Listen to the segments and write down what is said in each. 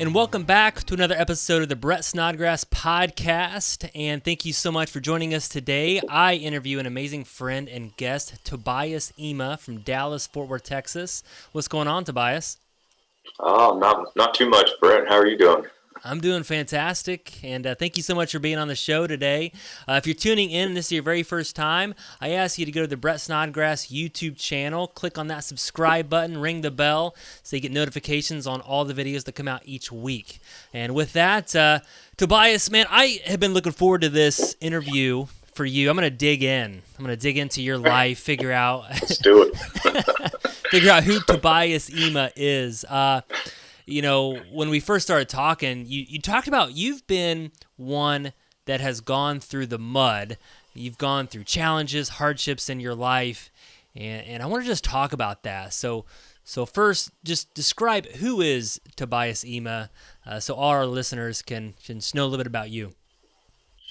And welcome back to another episode of the Brett Snodgrass podcast. And thank you so much for joining us today. I interview an amazing friend and guest, Toby Imah from Dallas, Fort Worth, Texas. What's going on, Tobias? Oh, not too much, Brett. How are you doing? I'm doing fantastic, and thank you so much for being on the show today. If you're tuning in and this is your very first time, I ask you to go to the Brett Snodgrass YouTube channel, click on that subscribe button, ring the bell, so you get notifications on all the videos that come out each week. And with that, Tobias, man, I have been looking forward to this interview for you. I'm going to dig in. I'm going to dig into your life, figure out Let's do it. figure out who Tobias Imah is. You know, when we first started talking, you talked about you've been one that has gone through the mud. You've gone through challenges, hardships in your life, and I want to just talk about that. So first, just describe who is Tobias Imah, so all our listeners can know a little bit about you.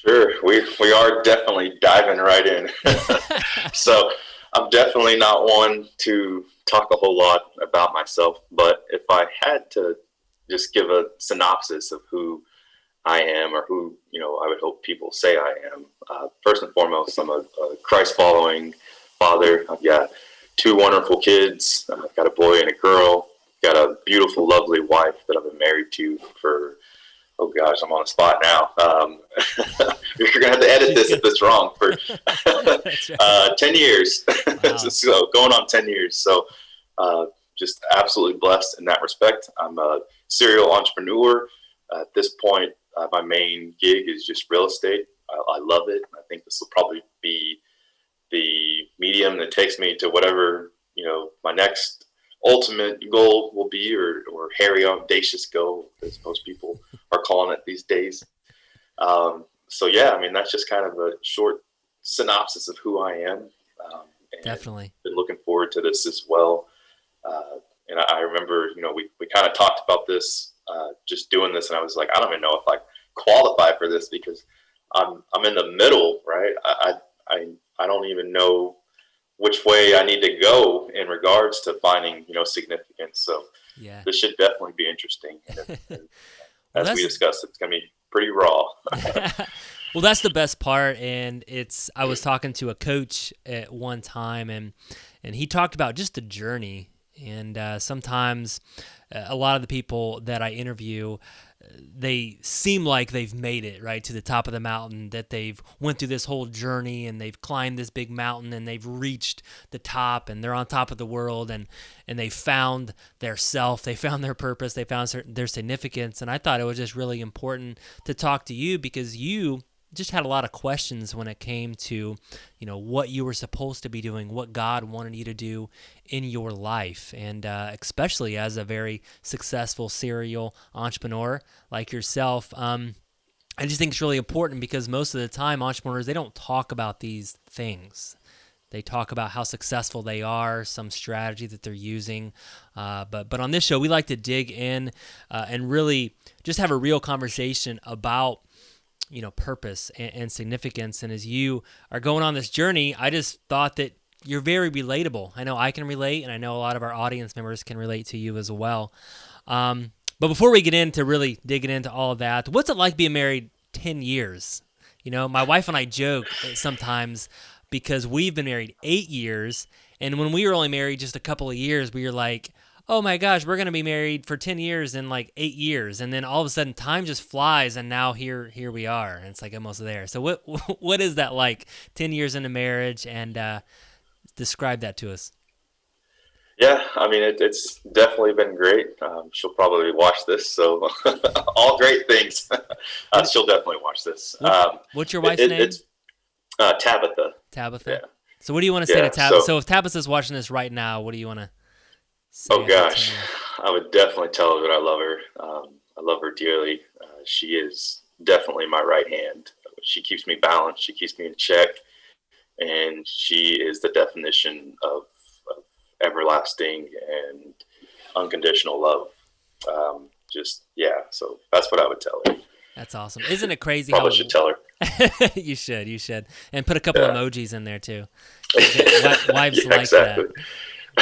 Sure, we are definitely diving right in. So I'm definitely not one to talk a whole lot about myself, but if I had to just give a synopsis of who I am, or who I would hope people say I am, first and foremost, I'm a Christ-following father. I've got two wonderful kids. I've got a boy and a girl. Got a beautiful, lovely wife that I've been married to for, oh gosh, I'm on the spot now. You're going to have to edit this if it's wrong. For 10 years. Wow. So going on 10 years. So just absolutely blessed in that respect. I'm a serial entrepreneur. At this point, my main gig is just real estate. I love it. I think this will probably be the medium that takes me to whatever, my next ultimate goal will be, or hairy, audacious goal, as most people are calling it these days. So yeah, I mean, that's just kind of a short synopsis of who I am. Definitely. Been looking forward to this as well. And I remember, we kind of talked about this, just doing this, and I was like, I don't even know if I qualify for this, because I'm in the middle, right? I don't even know which way I need to go in regards to finding, significance. So yeah, this should definitely be interesting. And as we discussed, it's going to be pretty raw. Well, that's the best part. And I was talking to a coach at one time, and he talked about just the journey. And sometimes a lot of the people that I interview, they seem like they've made it right to the top of the mountain, that they've went through this whole journey and they've climbed this big mountain and they've reached the top and they're on top of the world, and they found their self, they found their purpose, they found their significance. And I thought it was just really important to talk to you, because you just had a lot of questions when it came to, what you were supposed to be doing, what God wanted you to do in your life. And especially as a very successful serial entrepreneur like yourself, I just think it's really important, because most of the time entrepreneurs, they don't talk about these things. They talk about how successful they are, some strategy that they're using. But on this show, we like to dig in and really just have a real conversation about purpose and significance. And as you are going on this journey, I just thought that you're very relatable. I know I can relate, and I know a lot of our audience members can relate to you as well. But before we get into really digging into all of that, what's it like being married 10 years? My wife and I joke sometimes, because we've been married 8 years, and when we were only married just a couple of years, we were like, oh my gosh, we're going to be married for 10 years in like 8 years. And then all of a sudden time just flies, and now here we are, and it's like almost there. So what is that like, 10 years into marriage, and describe that to us? Yeah, I mean, it's definitely been great. She'll probably watch this, so all great things. She'll definitely watch this. What's your wife's name? It's Tabitha. Tabitha? Yeah. So what do you want to say to Tabitha? So if Tabitha's watching this right now, what do you want to say? Oh gosh, I would definitely tell her that I love her. I love her dearly. She is definitely my right hand. She keeps me balanced. She keeps me in check. And she is the definition of everlasting and unconditional love. So that's what I would tell her. That's awesome. Isn't it crazy? Probably should tell her. You should. And put a couple emojis in there too. Wives like exactly. that.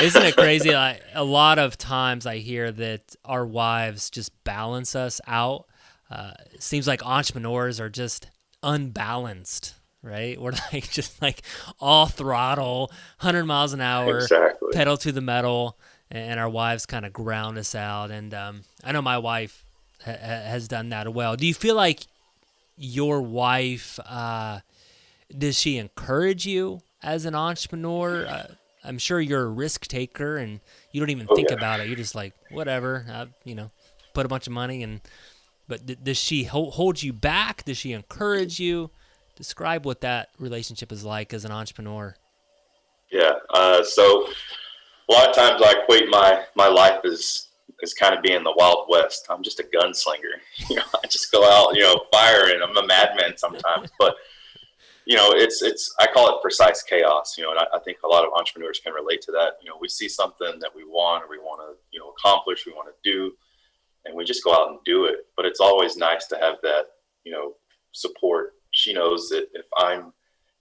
Isn't it crazy? Like, a lot of times I hear that our wives just balance us out. It seems like entrepreneurs are just unbalanced, right? We're like just like all throttle, 100 miles an hour, Exactly. pedal to the metal, and our wives kind of ground us out. And I know my wife has done that well. Do you feel like your wife, does she encourage you as an entrepreneur? I'm sure you're a risk taker and you don't even Oh think yeah. about it. You're just like, whatever, put a bunch of money and. But does she hold you back? Does she encourage you? Describe what that relationship is like as an entrepreneur. Yeah. So a lot of times I equate my life as kind of being the Wild West. I'm just a gunslinger. I just go out, firing. I'm a madman sometimes, but it's I call it precise chaos. And I think a lot of entrepreneurs can relate to that. We see something that we want or we want to accomplish, we want to do, and we just go out and do it. But it's always nice to have that support. She knows that if I'm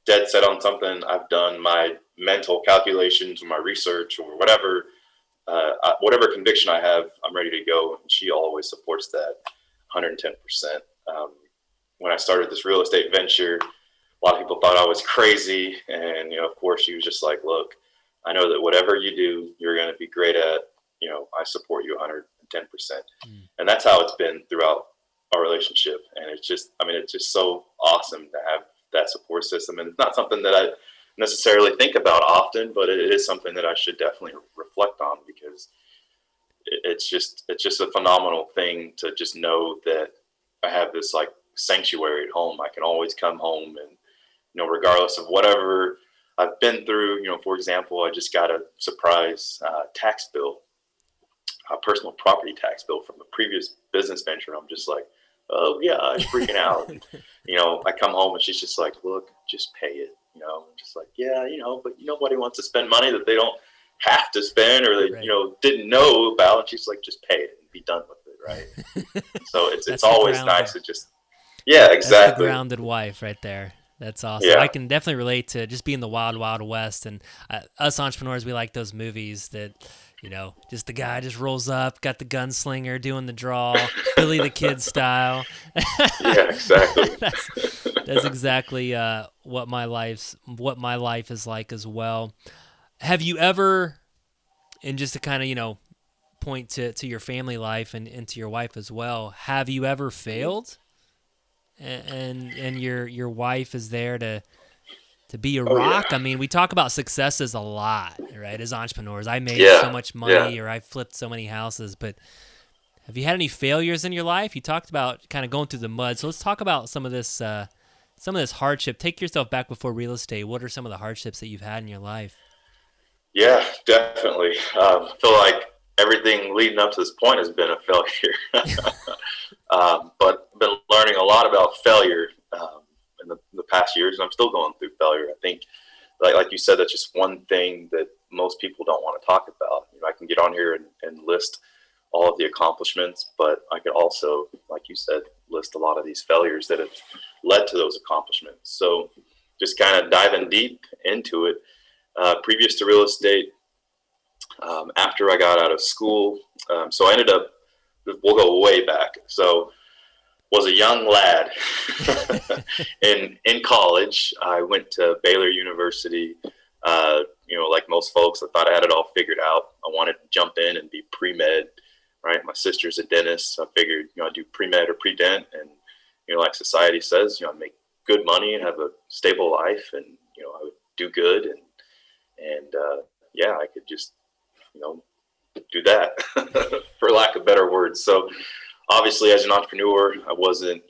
dead set on something, I've done my mental calculations or my research or whatever, whatever conviction I have, I'm ready to go. And she always supports that 110%. When I started this real estate venture, a lot of people thought I was crazy. And, of course, she was just like, look, I know that whatever you do, you're going to be great at. I support you 110%. And that's how it's been throughout our relationship. And it's just so awesome to have that support system. And it's not something that I necessarily think about often, but it is something that I should definitely reflect on, because it's just a phenomenal thing to just know that I have this like sanctuary at home. I can always come home and, regardless of whatever I've been through, for example, I just got a surprise tax bill, a personal property tax bill from a previous business venture. I'm just like, oh yeah, I'm freaking out. I come home and she's just like, look, just pay it. I'm just like, yeah, but nobody wants to spend money that they don't have to spend or they, Right. didn't know about. And she's like, just pay it and be done with it. Right. So it's always nice to just, yeah, That's the exactly. grounded wife right there. That's awesome. I Yeah. can definitely relate to just being the wild, wild west. And us entrepreneurs, we like those movies that, just the guy just rolls up, got the gunslinger doing the draw, Billy the Kid style. Yeah, exactly. That's exactly what my life is like as well. Have you ever, and just to kind of point to your family life and to your wife as well, have you ever failed? And your wife is there to be a Oh yeah. rock. I mean, we talk about successes a lot, right? As entrepreneurs, I made so Yeah. much Yeah. money or I flipped so many houses, but have you had any failures in your life? You talked about kind of going through the mud. So let's talk about some of this hardship. Take yourself back before real estate. What are some of the hardships that you've had in your life? Yeah, definitely. I feel like everything leading up to this point has been a failure. But I've been learning a lot about failure in the past years, and I'm still going through failure. I think, like you said, that's just one thing that most people don't want to talk about. I can get on here and list all of the accomplishments, but I could also, like you said, list a lot of these failures that have led to those accomplishments. So just kind of diving deep into it. Previous to real estate, after I got out of school, so I ended up, we'll go way back. So was a young lad in college. I went to Baylor University. Like most folks, I thought I had it all figured out. I wanted to jump in and be pre-med, right? My sister's a dentist. So I figured, I'd do pre-med or pre-dent. And, like society says, I'd make good money and have a stable life and, I would do good. And yeah, I could just, do that for lack of better words. So obviously as an entrepreneur, I wasn't,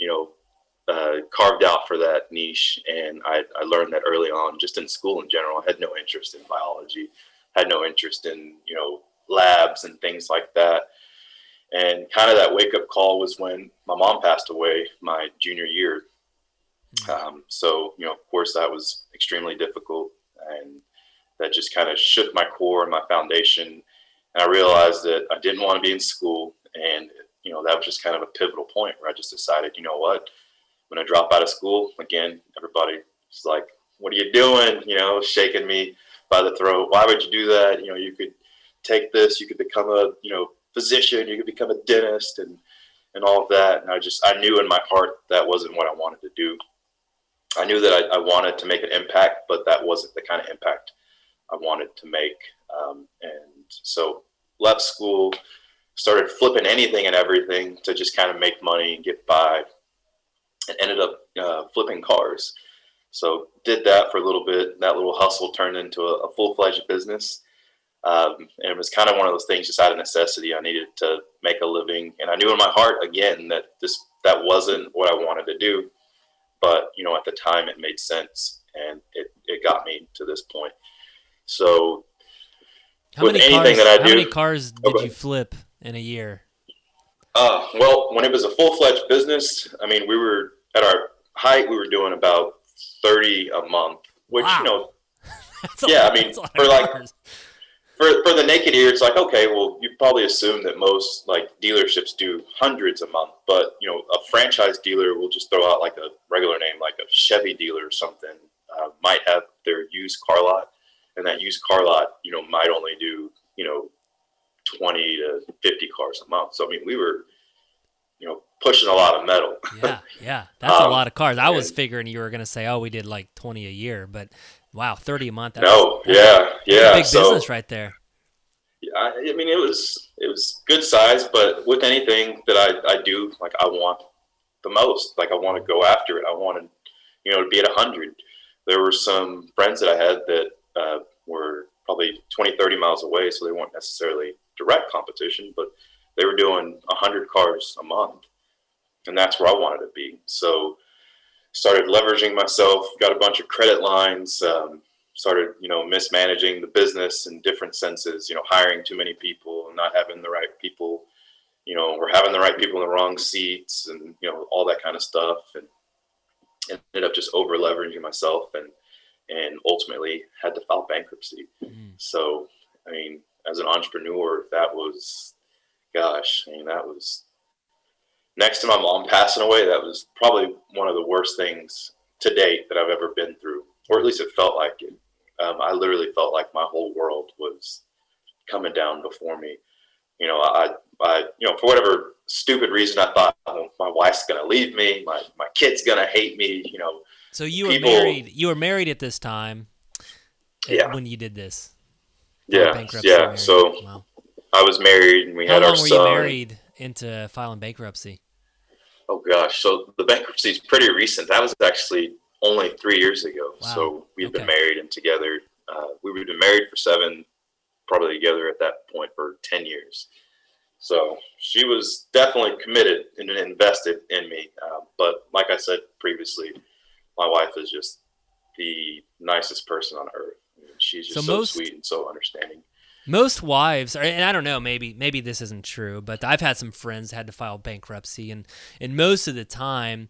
carved out for that niche. And I learned that early on, just in school in general. I had no interest in biology, had no interest in, labs and things like that. And kind of that wake up call was when my mom passed away my junior year. So, of course that was extremely difficult, and that just kind of shook my core and my foundation. And I realized that I didn't want to be in school. And, that was just kind of a pivotal point where I just decided, you know what, when I drop out of school, again, everybody was like, what are you doing? Shaking me by the throat. Why would you do that? You could take this, you could become a, physician, you could become a dentist and all of that. And I knew in my heart that wasn't what I wanted to do. I knew that I wanted to make an impact, but that wasn't the kind of impact I wanted to make. And so left school, started flipping anything and everything to just kind of make money and get by, and ended up flipping cars. So did that for a little bit. That little hustle turned into a full-fledged business. And it was kind of one of those things just out of necessity. I needed to make a living. And I knew in my heart, again, that that wasn't what I wanted to do. But, at the time it made sense, and it got me to this point. So how many cars did you flip in a year? Well, when it was a full-fledged business, we were at our height, we were doing about 30 a month, which, wow. For the naked ear, it's like, okay, well, you probably assume that most dealerships do hundreds a month, but a franchise dealer will just throw out like a regular name, like a Chevy dealer or something, might have their used car lot, and that used car lot, might only do 20 to 50 cars a month. So we were pushing a lot of metal. Yeah, that's a lot of cars. I was figuring you were going to say, oh, we did like 20 a year, but wow, 30 a month. That's a big business right there. Yeah, it was good size, but with anything that I do, I want the most. I want to go after it. I wanted, to be at 100. There were some friends that I had that were probably 20, 30 miles away, so they weren't necessarily direct competition, but they were doing 100 cars a month, and that's where I wanted to be. So started leveraging myself, got a bunch of credit lines, started, mismanaging the business in different senses, hiring too many people, not having the right people, or having the right people in the wrong seats, and, all that kind of stuff. And ended up just over leveraging myself, and ultimately had to file bankruptcy. So, as an entrepreneur, that was, that was next to my mom passing away. That was probably one of the worst things to date that I've ever been through, or at least it felt like it. I literally felt like my whole world was coming down before me. I for whatever stupid reason, I thought, oh, my wife's going to leave me. My kid's going to hate me, So you were married. You were married at this time. When you did this. Bankruptcy. Yeah. So wow. I was married, and we had our son. How long were you married into filing bankruptcy? Oh gosh. So the bankruptcy is pretty recent. That was actually only 3 years ago. Wow. So we've been married and together. We've been married for 7, probably together at that point for 10 years. So she was definitely committed and invested in me. But like I said previously, my wife is just the nicest person on earth. She's just so sweet and so understanding. Most wives, and I don't know, maybe this isn't true, but I've had some friends that had to file bankruptcy, and most of the time,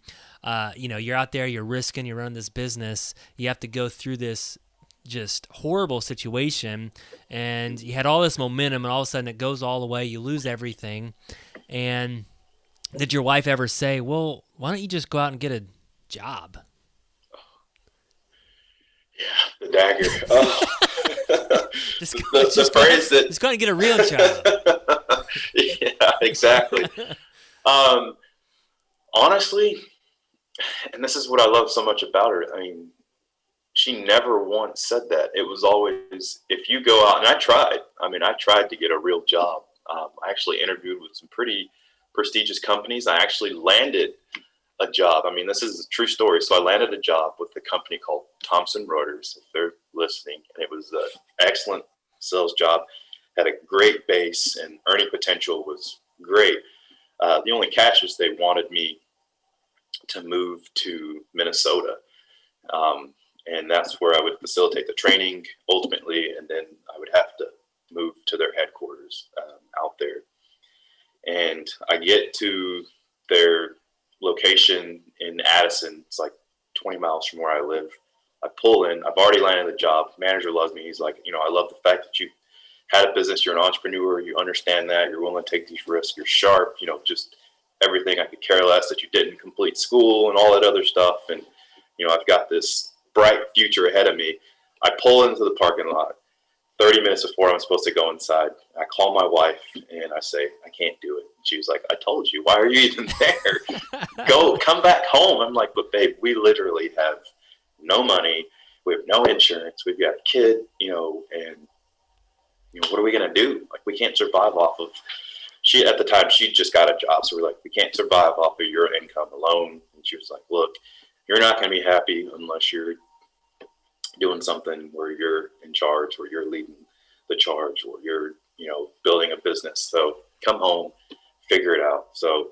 you're out there, you're risking, you're running this business, you have to go through this just horrible situation, and you had all this momentum, and all of a sudden it goes all the way, you lose everything. And did your wife ever say, well, why don't you just go out and get a job? Yeah, the dagger. Just go and get a real job. Yeah, exactly. Honestly, and this is what I love so much about her. She never once said that. It was always, if you go out, and I tried. I tried to get a real job. I actually interviewed with some pretty prestigious companies. I actually landed a job. This is a true story. So I landed a job with a company called Thomson Reuters, if they're listening, and it was an excellent sales job. Had a great base, and earning potential was great. The only catch was they wanted me to move to Minnesota, and that's where I would facilitate the training ultimately, and then I would have to move to their headquarters out there. And I get to their location in Addison. It's like 20 miles from where I live. I pull in. I've already landed the job. Manager loves me. He's like, I love the fact that you had a business. You're an entrepreneur. You understand that. You're willing to take these risks. You're sharp. Just everything. I could care less that you didn't complete school and all that other stuff. And, I've got this bright future ahead of me. I pull into the parking lot 30 minutes before I'm supposed to go inside. I call my wife and I say, I can't do it. She was like, I told you, why are you even there? Come back home. I'm like, but babe, we literally have no money. We have no insurance. We've got a kid, and what are we going to do? Like, we can't survive off of, at the time, she just got a job. So we're like, we can't survive off of your income alone. And she was like, look, you're not going to be happy unless you're doing something where you're in charge, where you're leading the charge, or you're, building a business. So come home, figure it out. So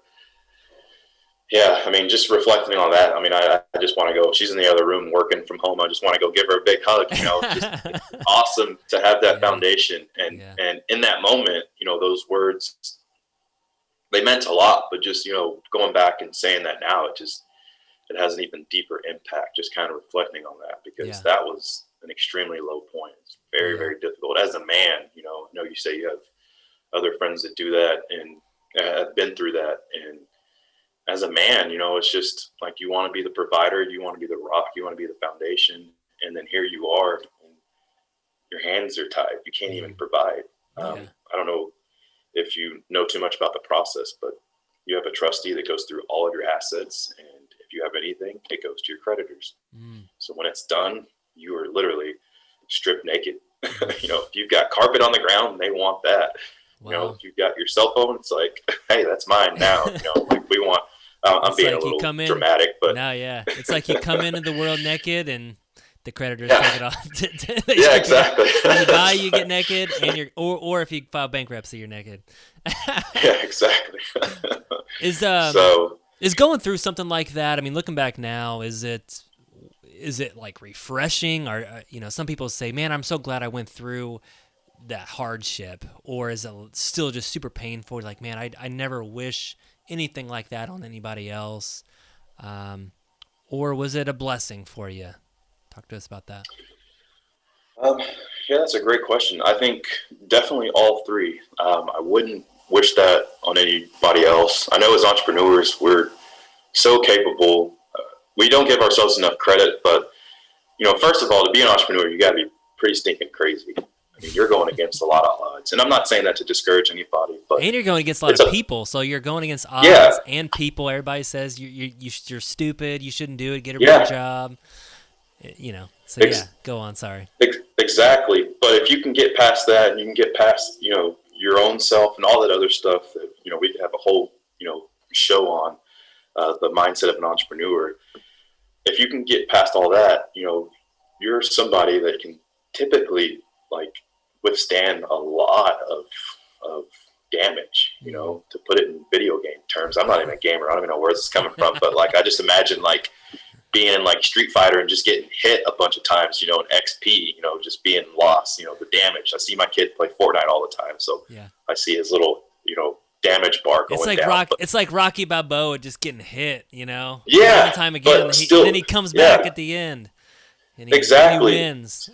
yeah, I mean, just reflecting on that, I mean, I just want to go, she's in the other room working from home. I just want to go give her a big hug, just awesome to have that foundation. And in that moment, those words, they meant a lot, but just, going back and saying that now, it has an even deeper impact, just kind of reflecting on that, because that was an extremely low point. It's very, very difficult as a man. I know you say you have other friends that do that and have been through that. And as a man, it's just like, you want to be the provider, you want to be the rock, you want to be the foundation. And then here you are, and your hands are tied. You can't even provide. I don't know if you know too much about the process, but you have a trustee that goes through all of your assets, and if you have anything, it goes to your creditors. So when it's done, you are literally stripped naked. If you've got carpet on the ground, they want that. Wow. If you've got your cell phone, it's like, hey, that's mine now. Like, we want. I'm being like a little dramatic, but no, it's like you come into the world naked, and the creditors take it off. Yeah, exactly. When you buy, you get naked, and or if you file bankruptcy, you're naked. Yeah, exactly. Is going through something like that, I mean, looking back now, is it like refreshing? Or some people say, man, I'm so glad I went through that hardship. Or is it still just super painful? Like, man, I never wish anything like that on anybody else. Or was it a blessing for you? Talk to us about that. Yeah, that's a great question. I think definitely all three. I wouldn't wish that on anybody else. I know as entrepreneurs, we're so capable. We don't give ourselves enough credit, but first of all, to be an entrepreneur, you got to be pretty stinking crazy. I mean, you're going against a lot of odds, and I'm not saying that to discourage anybody, but and you're going against a lot of people. So you're going against odds and people. Everybody says you're stupid. You shouldn't do it. Get a better job. So go on. Sorry. Exactly. But if you can get past that, and you can get past, your own self and all that other stuff that, we could have a whole, show on the mindset of an entrepreneur. If you can get past all that, you're somebody that can typically withstand a lot of damage, to put it in video game terms. I'm not even a gamer. I don't even know where this is coming from, but I just imagine being in Street Fighter and just getting hit a bunch of times, in XP, just being lost, the damage. I see my kid play Fortnite all the time. So I see his little, damage bar going down. It's like Rocky Balboa just getting hit, Yeah. Time and time again. And then he comes back at the end. And he wins.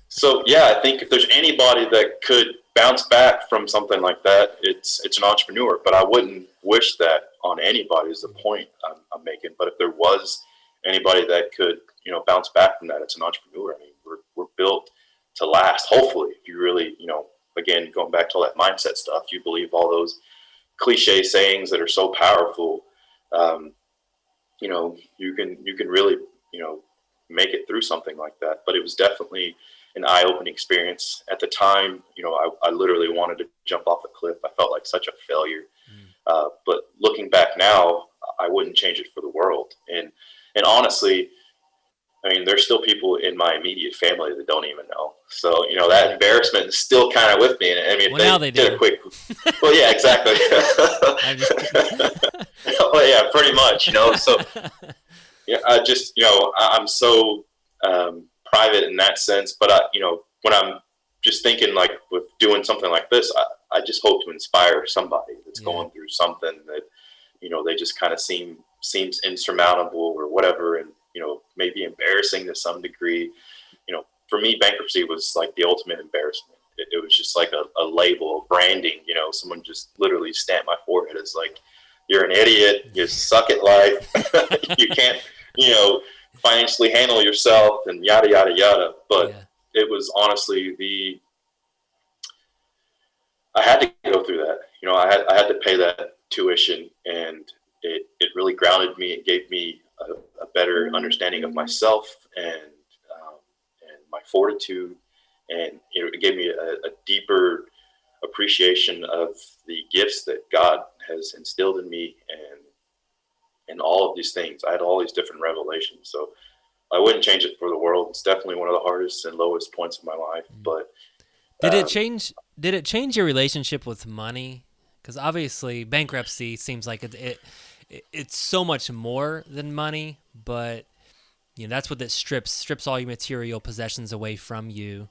So, I think if there's anybody that could bounce back from something like that, it's an entrepreneur. But I wouldn't wish that on anybody is the point I'm making. But if there was anybody that could, bounce back from that, it's an entrepreneur. I mean, we're built to last. Hopefully, if you really, again, going back to all that mindset stuff, you believe all those cliche sayings that are so powerful, you can really, make it through something like that. But it was definitely an eye-opening experience. At the time, I literally wanted to jump off a cliff. I felt like such a failure. But looking back now, I wouldn't change it for the world. And honestly, I mean, there's still people in my immediate family that don't even know. So, that embarrassment is still kind of with me. And I mean, now they did a quick, well, yeah, exactly. Well, yeah, pretty much, So, I just, I'm so private in that sense. But, when I'm just thinking with doing something like this, I just hope to inspire somebody that's going through something that, they just kind of seems insurmountable or whatever. And, maybe embarrassing to some degree. For me, bankruptcy was the ultimate embarrassment. It was just a label, branding, someone just literally stamped my forehead as you're an idiot, you suck at life, you can't, financially handle yourself and yada, yada, yada. But Yeah. it was honestly I had to go through that. I had to pay that tuition, and it really grounded me. It gave me a better understanding of myself and my fortitude, and it gave me a deeper appreciation of the gifts that God has instilled in me, and all of these things. I had all these different revelations, so I wouldn't change it for the world. It's definitely one of the hardest and lowest points of my life, but Did it change? Did it change your relationship with money? Because obviously, bankruptcy seems like it's so much more than money, but that's what that strips all your material possessions away from you.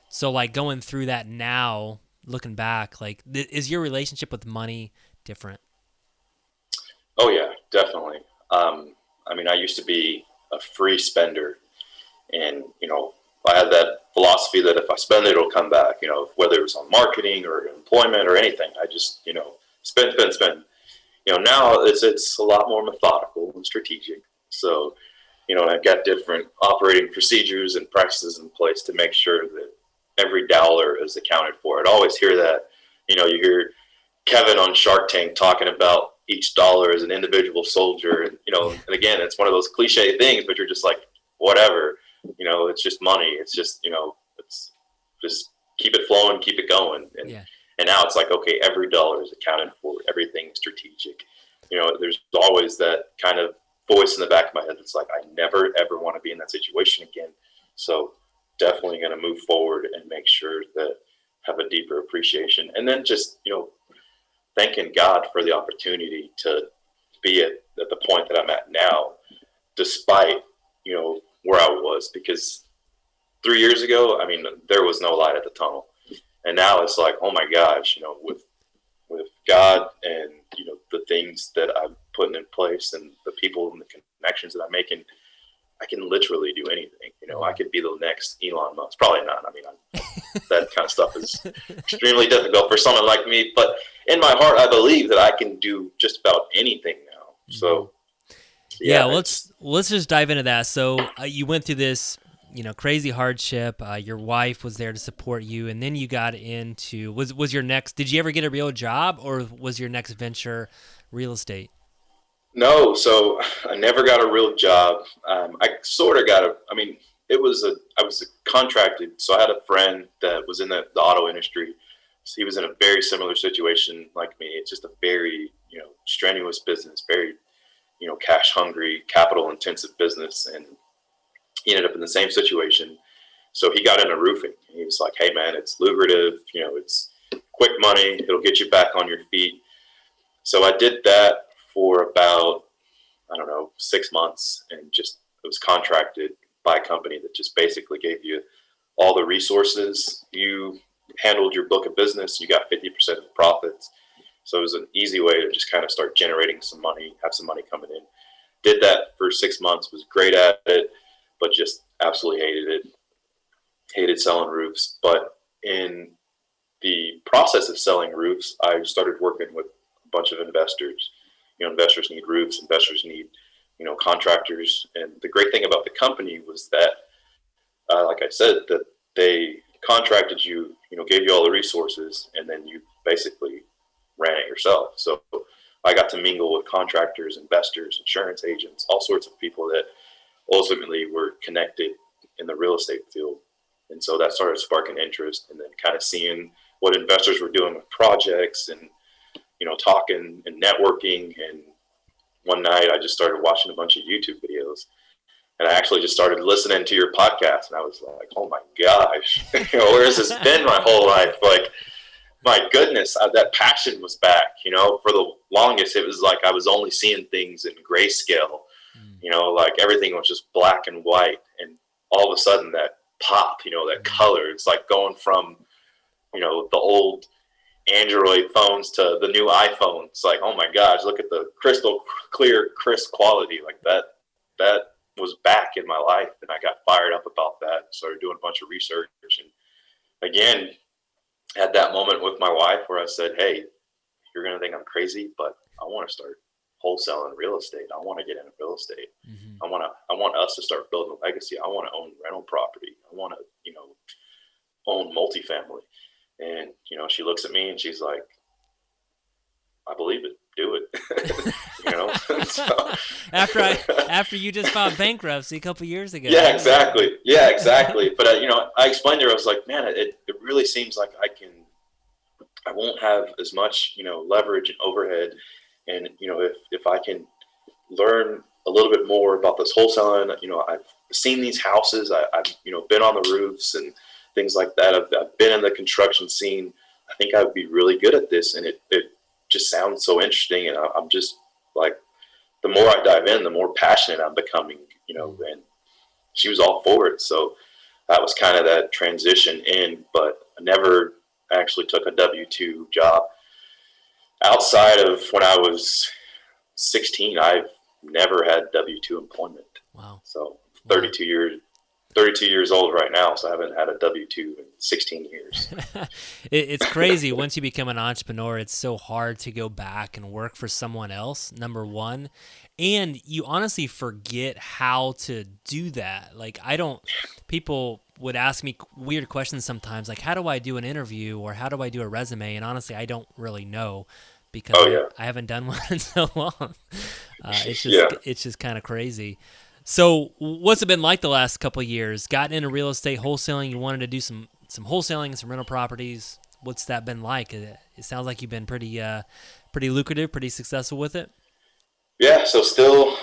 So, like going through that now, looking back, like is your relationship with money different? Oh yeah, definitely. I mean, I used to be a free spender, and I had that philosophy that if I spend it, it'll come back. Whether it was on marketing or employment or anything, I just spend, spend, spend. Now it's a lot more methodical and strategic. So I've got different operating procedures and practices in place to make sure that every dollar is accounted for. I'd always hear that. You hear Kevin on Shark Tank talking about each dollar as an individual soldier, and and again, it's one of those cliche things, but you're just like, whatever. It's just money. It's just it's just keep it flowing, keep it going, and now it's like, okay, every dollar is accounted for, everything's strategic. There's always that kind of voice in the back of my head that's like, I never ever want to be in that situation again. So definitely going to move forward and make sure that have a deeper appreciation, and then just thanking God for the opportunity to be at the point that I'm at now, despite where I was, because 3 years ago, I mean, there was no light at the tunnel, and now it's like, oh my gosh, with God and the things that I'm putting in place and the people and the connections that I'm making, I can literally do anything. I could be the next Elon Musk. Probably not. I mean, that kind of stuff is extremely difficult for someone like me. But in my heart, I believe that I can do just about anything now. So, yeah, let's just dive into that. So you went through this, crazy hardship. Your wife was there to support you, and then you got into was your next. Did you ever get a real job, or was your next venture real estate? No, so I never got a real job. I sort of got I mean, I was contracted. So I had a friend that was in the auto industry. So he was in a very similar situation like me. It's just a very, strenuous business, very, cash hungry, capital intensive business. And he ended up in the same situation. So he got into roofing. He was like, hey man, it's lucrative. It's quick money. It'll get you back on your feet. So I did that for about, I don't know, 6 months, and just it was contracted by a company that just basically gave you all the resources. You handled your book of business, you got 50% of the profits. So it was an easy way to just kind of start generating some money, have some money coming in. Did that for 6 months, was great at it, but just absolutely hated it. Hated selling roofs. But in the process of selling roofs, I started working with a bunch of investors. Investors need roofs, investors need, contractors. And the great thing about the company was that, like I said, that they contracted you, gave you all the resources, and then you basically ran it yourself. So I got to mingle with contractors, investors, insurance agents, all sorts of people that ultimately were connected in the real estate field. And so that started sparking interest, and then kind of seeing what investors were doing with projects, and talking and networking. And one night I just started watching a bunch of YouTube videos, and I actually just started listening to your podcast, and I was like, oh my gosh, where has this been my whole life? Like, my goodness, that passion was back. For the longest, it was like I was only seeing things in grayscale, like everything was just black and white, and all of a sudden that pop, that color, it's like going from, the old Android phones to the new iPhone. It's like, oh my gosh, look at the crystal clear, crisp quality. Like that was back in my life, and I got fired up about that. Started doing a bunch of research, and again, had that moment with my wife where I said, hey, you're gonna think I'm crazy, but I want to start wholesaling real estate. I want to get into real estate. Mm-hmm. I want us to start building a legacy. I want to own rental property. I want to, own multifamily. And, she looks at me and she's like, I believe it. Do it. So, after you just filed bankruptcy a couple years ago. Yeah, exactly. But I explained to her, I was like, man, it really seems like I won't have as much, leverage and overhead. And, if I can learn a little bit more about this wholesaling, I've seen these houses, I've been on the roofs and things like that. I've been in the construction scene. I think I would be really good at this. And it just sounds so interesting. And I'm just like, the more I dive in, the more passionate I'm becoming, and she was all for it. So that was kind of that transition in, but I never actually took a W-2 job. Outside of when I was 16, I've never had W-2 employment. Wow. So 32 years old right now, so I haven't had a W-2 in 16 years. It's crazy. Once you become an entrepreneur, it's so hard to go back and work for someone else, number one. And you honestly forget how to do that. Like, people would ask me weird questions sometimes, like, how do I do an interview or how do I do a resume? And honestly, I don't really know because I haven't done one in so long. It's just kind of crazy. So what's it been like the last couple of years? Gotten into real estate wholesaling. You wanted to do some wholesaling and some rental properties. What's that been like? It sounds like you've been pretty lucrative, pretty successful with it. Yeah. So still,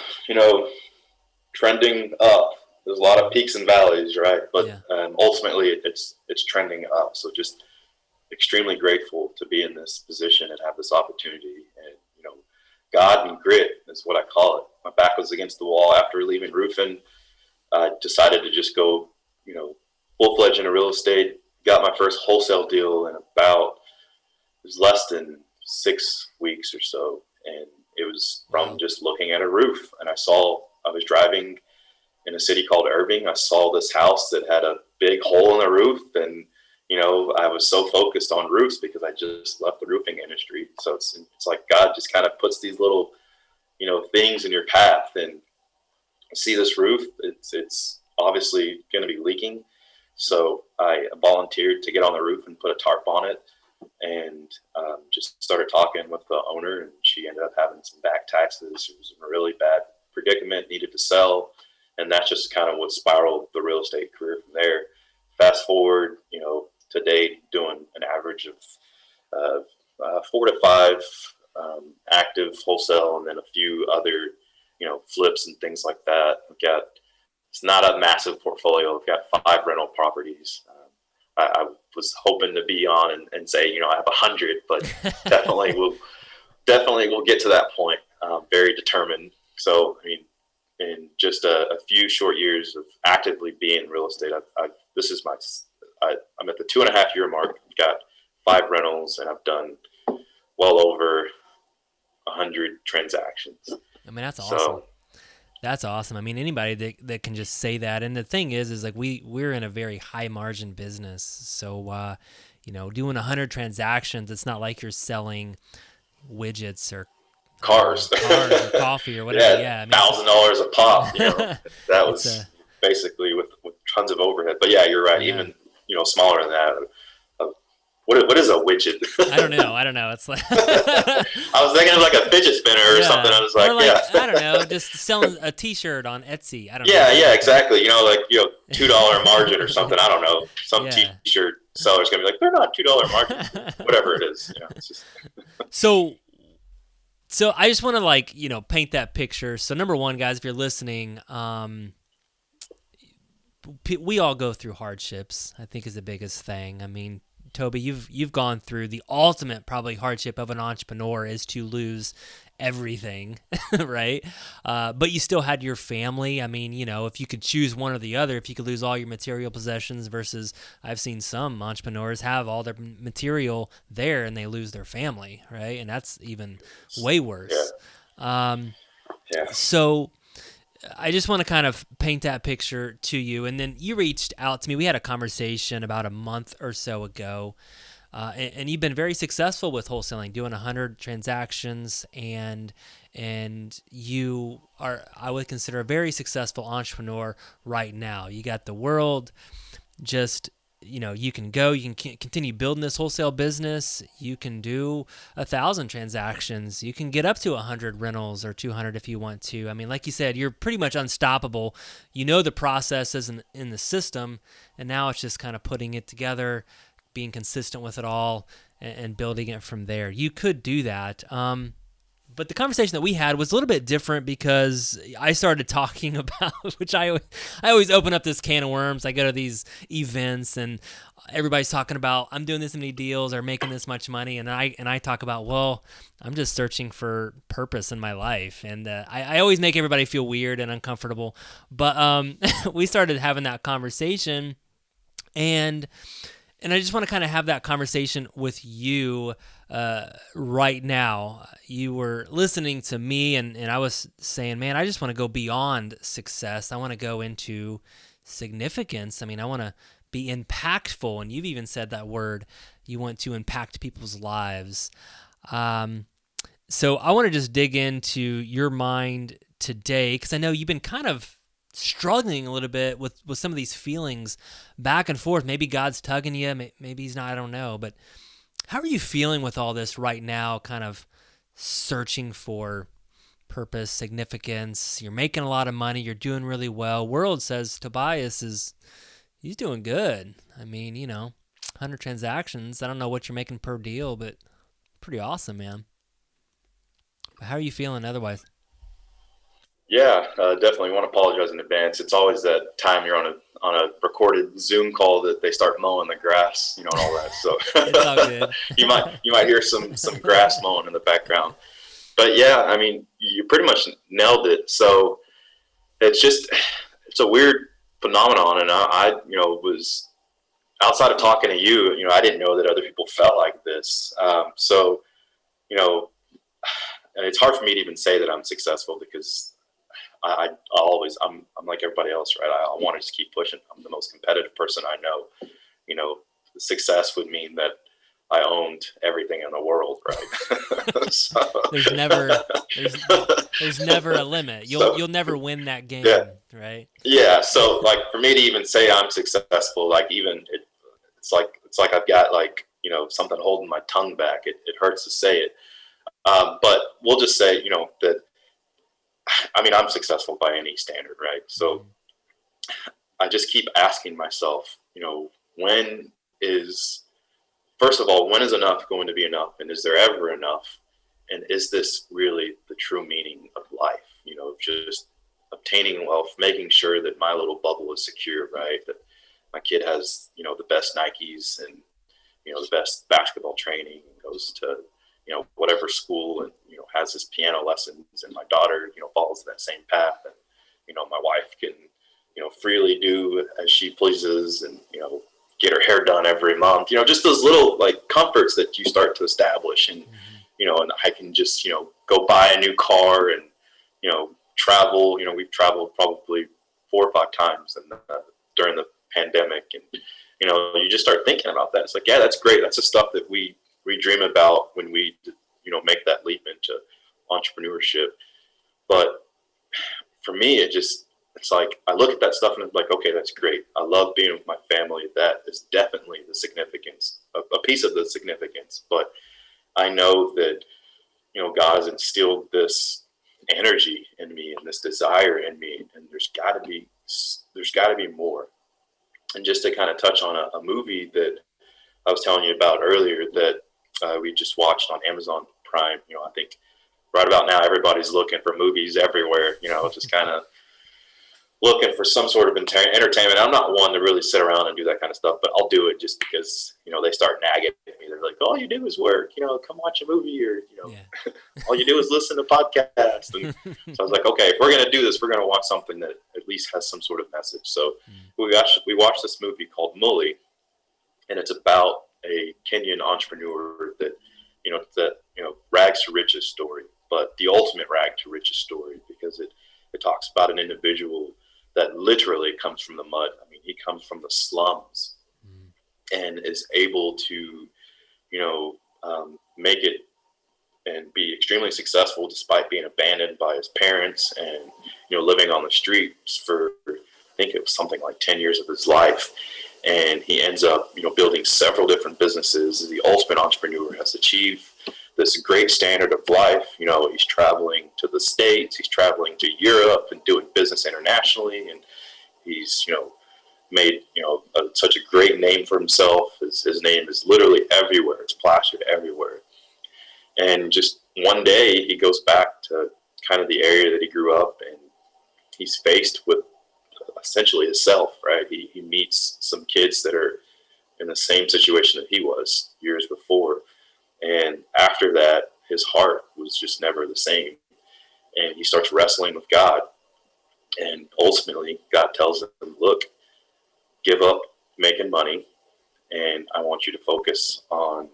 trending up. There's a lot of peaks and valleys, right? But ultimately it's trending up. So just extremely grateful to be in this position and have this opportunity. And, God and grit is what I call it. My back was against the wall after leaving roofing. I decided to just go, full-fledged into real estate. Got my first wholesale deal in it was less than 6 weeks or so. And it was from just looking at a roof. And I was driving in a city called Irving. I saw this house that had a big hole in the roof. And, I was so focused on roofs because I just left the roofing industry. So it's like God just kind of puts these little, things in your path. And I see this roof, it's obviously going to be leaking. So I volunteered to get on the roof and put a tarp on it, and just started talking with the owner, and she ended up having some back taxes. She was in a really bad predicament, needed to sell. And that's just kind of what spiraled the real estate career from there. Fast forward, to date, doing an average of 4 to 5 active wholesale, and then a few other, flips and things like that. It's not a massive portfolio. I've got 5 rental properties. I was hoping to be on and say, I have 100, but definitely we'll get to that point. Very determined. So, in just a few short years of actively being in real estate, I'm at the 2.5-year mark. I've got 5 rentals, and I've done well over 100 transactions. That's awesome. That's awesome. Anybody that can just say that. And the thing is like we're in a very high margin business. So, doing 100 transactions, it's not like you're selling widgets or cars or coffee or whatever. Yeah, $1,000 a pop. That was basically with tons of overhead. But yeah, you're right. Yeah. Even smaller than that. What is a widget? I don't know. It's like I was thinking of like a fidget spinner or something. I was like, I don't know, just selling a T-shirt on Etsy. I don't know. Yeah, exactly. $2 margin or something. I don't know. Some T-shirt seller's gonna be like, they're not $2 margin. Whatever it is. It's just So I just want to paint that picture. So number one, guys, if you're listening, we all go through hardships, I think, is the biggest thing. Toby, you've gone through the ultimate probably hardship of an entrepreneur is to lose everything, right? But you still had your family. If you could choose one or the other, if you could lose all your material possessions versus I've seen some entrepreneurs have all their material there and they lose their family, right? And that's even way worse. So I just want to kind of paint that picture to you. And then you reached out to me. We had a conversation about a month or so ago. and you've been very successful with wholesaling, doing 100 transactions, and you are, I would consider, a very successful entrepreneur right now. You got the world just, you can go, you can continue building this wholesale business. You can do 1,000 transactions. You can get up to 100 rentals or 200 if you want to. I mean, like you said, you're pretty much unstoppable. You know the processes in the system, and now it's just kind of putting it together, being consistent with it all, and building it from there. You could do that. But the conversation that we had was a little bit different because I started talking about, which I always open up this can of worms. I go to these events and everybody's talking about, I'm doing this many deals or making this much money. And I talk about, well, I'm just searching for purpose in my life. And I always make everybody feel weird and uncomfortable. But we started having that conversation, and I just want to kind of have that conversation with you right now. You were listening to me, and I was saying, man, I just want to go beyond success. I want to go into significance. I mean, I want to be impactful, and you've even said that word. You want to impact people's lives. So I want to just dig into your mind today, because I know you've been kind of struggling a little bit with some of these feelings back and forth. Maybe God's tugging you, maybe he's not, I don't know. But how are you feeling with all this right now, kind of searching for purpose, significance? You're making a lot of money, you're doing really well. World says Tobys he's doing good. I mean, 100 transactions. I don't know what you're making per deal, but pretty awesome, man. How are you feeling otherwise? Yeah, definitely want to apologize in advance. It's always that time you're on a recorded Zoom call that they start mowing the grass, and all that. So It's all good. you might hear some grass mowing in the background. But yeah, I mean, you pretty much nailed it. So it's a weird phenomenon, and I was outside of talking to you. I didn't know that other people felt like this. So and it's hard for me to even say that I'm successful, because I'm like everybody else, right? I want to just keep pushing. I'm the most competitive person I know. Success would mean that I owned everything in the world, right? So, there's never a limit. You'll never win that game, yeah, right? Yeah. So like for me to even say I'm successful, like it's like I've got something holding my tongue back. It hurts to say it, but we'll just say that. I mean, I'm successful by any standard, right? So I just keep asking myself, first of all, when is enough going to be enough? And is there ever enough? And is this really the true meaning of life? Just obtaining wealth, making sure that my little bubble is secure, right? That my kid has, the best Nikes and, the best basketball training, and goes to, whatever school, and, has his piano lessons, and my daughter, follows that same path, and, my wife can, freely do as she pleases, and, get her hair done every month, just those little comforts that you start to establish. And, and I can just, go buy a new car and, travel. We've traveled probably 4 or 5 times during the pandemic. And, you just start thinking about that. It's like, yeah, that's great. That's the stuff that we dream about when we, make that leap into entrepreneurship. But for me, it's like, I look at that stuff and it's like, okay, that's great. I love being with my family. That is definitely the significance, a piece of the significance. But I know that, God has instilled this energy in me and this desire in me, and there's got to be more. And just to kind of touch on a movie that I was telling you about earlier that we just watched on Amazon Prime. I think right about now everybody's looking for movies everywhere. Just kind of looking for some sort of entertainment. I'm not one to really sit around and do that kind of stuff, but I'll do it just because they start nagging at me. They're like, all you do is work. Come watch a movie, or Yeah. all you do is listen to podcasts. And so I was like, okay, if we're gonna do this, we're gonna watch something that at least has some sort of message. So we watched this movie called Mully, and it's about a Kenyan entrepreneur that rags to riches story, but the ultimate rag to riches story, because it talks about an individual that literally comes from the mud. I mean, he comes from the slums and is able to make it and be extremely successful despite being abandoned by his parents and, living on the streets for, I think it was something like 10 years of his life. And he ends up, building several different businesses. The ultimate entrepreneur, has achieved this great standard of life. He's traveling to the States, he's traveling to Europe and doing business internationally. And he's, made, such a great name for himself. His name is literally everywhere. It's plastered everywhere. And just one day he goes back to kind of the area that he grew up, and he's faced with essentially himself, right? He meets some kids that are in the same situation that he was years before. And after that, his heart was just never the same. And he starts wrestling with God. And ultimately, God tells him, look, give up making money, and I want you to focus on,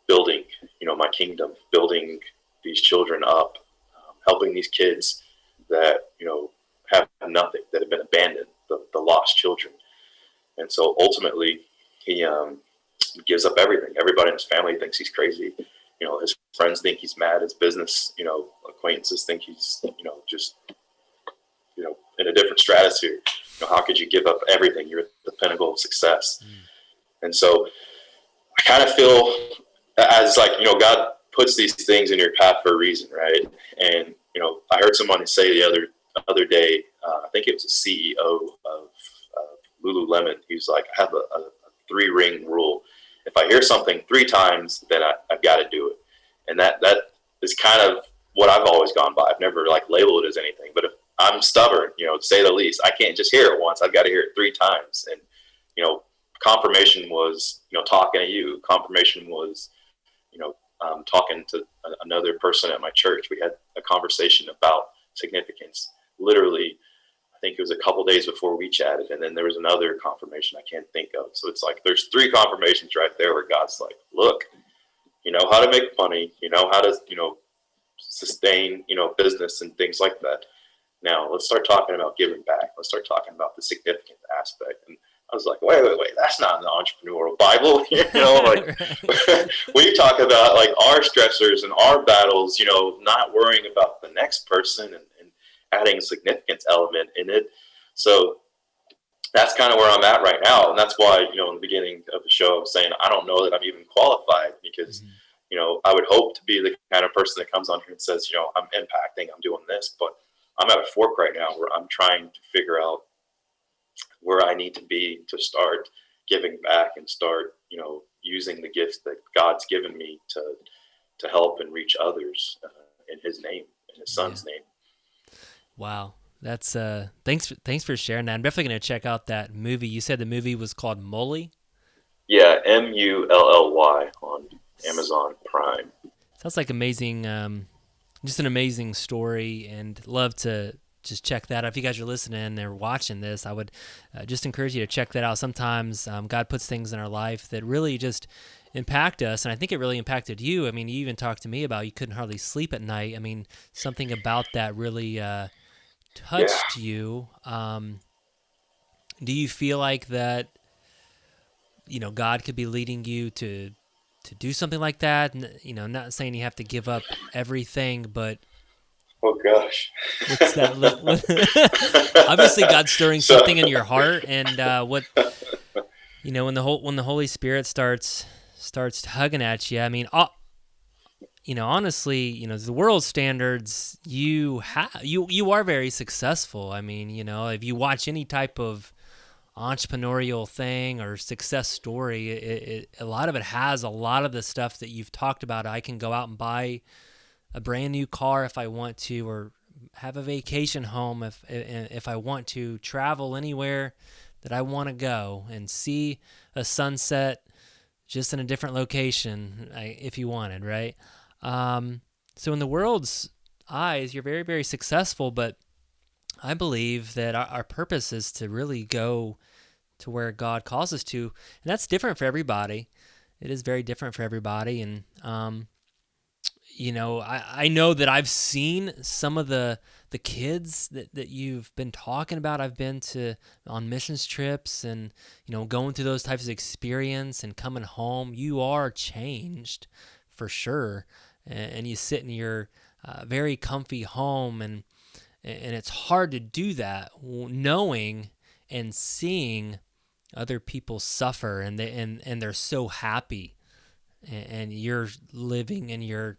building, my kingdom, building these children up, helping these kids that, have nothing, that have been abandoned, the lost children. And so ultimately, he gives up everything. Everybody in his family thinks he's crazy. His friends think he's mad. His business, acquaintances think he's, just, in a different stratosphere. How could you give up everything? You're at the pinnacle of success. And so I kind of feel as like, God puts these things in your path for a reason, right? And, I heard someone say the other day, I think it was a CEO of Lululemon. He was like, I have a 3-ring rule. If I hear something 3 times, then I've got to do it. And that is kind of what I've always gone by. I've never like labeled it as anything, but if I'm stubborn, to say the least, I can't just hear it once. I've got to hear it 3 times. And, confirmation was, talking to you. Confirmation was, talking to another person at my church. We had a conversation about significance. Literally, I think it was a couple days before we chatted, and then there was another confirmation I can't think of. So it's like there's 3 confirmations right there where God's like, look, you know how to make money, you know how to, sustain, business and things like that. Now let's start talking about giving back. Let's start talking about the significant aspect. And I was like, wait, that's not in the entrepreneurial Bible. We talk about like our stressors and our battles, not worrying about the next person and adding a significance element in it. So that's kind of where I'm at right now. And that's why, in the beginning of the show, I was saying, I don't know that I'm even qualified because, I would hope to be the kind of person that comes on here and says, I'm impacting, I'm doing this, but I'm at a fork right now where I'm trying to figure out where I need to be to start giving back and start, using the gifts that God's given me to help and reach others in his name, in his son's name. Wow. That's thanks for sharing that. I'm definitely going to check out that movie. You said the movie was called Mully? Yeah, Mully on Amazon Prime. Sounds like amazing, just an amazing story, and love to just check that out. If you guys are listening or watching this, I would just encourage you to check that out. Sometimes God puts things in our life that really just impact us, and I think it really impacted you. I mean, you even talked to me about you couldn't hardly sleep at night. I mean, something about that really touched you. Do you feel like that, God could be leading you to do something like that? Not saying you have to give up everything, but oh gosh, what's that? Obviously, God's stirring something in your heart, and when the Holy Spirit starts tugging at you. I mean, honestly, the world standards, you are very successful. I mean, if you watch any type of entrepreneurial thing or success story, a lot of it has a lot of the stuff that you've talked about. I can go out and buy a brand new car if I want to, or have a vacation home if I want to, travel anywhere that I want to go and see a sunset just in a different location if you wanted, right? So in the world's eyes, you're very, very successful, but I believe that our purpose is to really go to where God calls us to, and that's different for everybody. It is very different for everybody, and I know that I've seen some of the kids that you've been talking about. I've been on missions trips and, going through those types of experience and coming home. You are changed for sure. And you sit in your very comfy home and it's hard to do that knowing and seeing other people suffer and they're so happy and you're living in your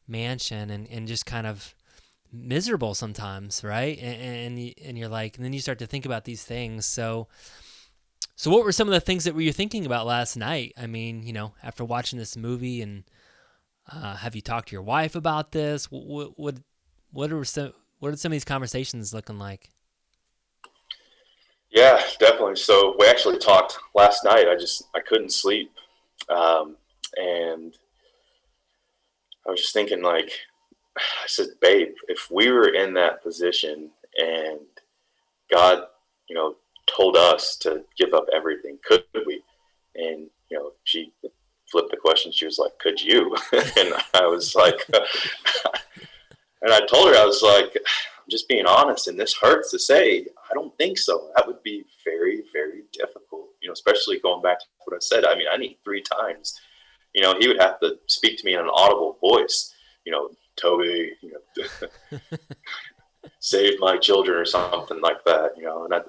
mansion and just kind of miserable sometimes, right? And you're like, and then you start to think about these things. So what were some of the things that you thinking about last night? I mean, after watching this movie, and have you talked to your wife about this? What are some of these conversations looking like? Yeah, definitely. So we actually talked last night. I couldn't sleep. And I was just thinking, like, I said, babe, if we were in that position and God, told us to give up everything, could we? And, she flipped the question. She was like, could you? And I was like, and I told her, I was like, I'm just being honest, and this hurts to say, I don't think so. That would be very, very difficult, especially going back to what I said. I mean, I need 3 times. He would have to speak to me in an audible voice, Toby, save my children or something like that, and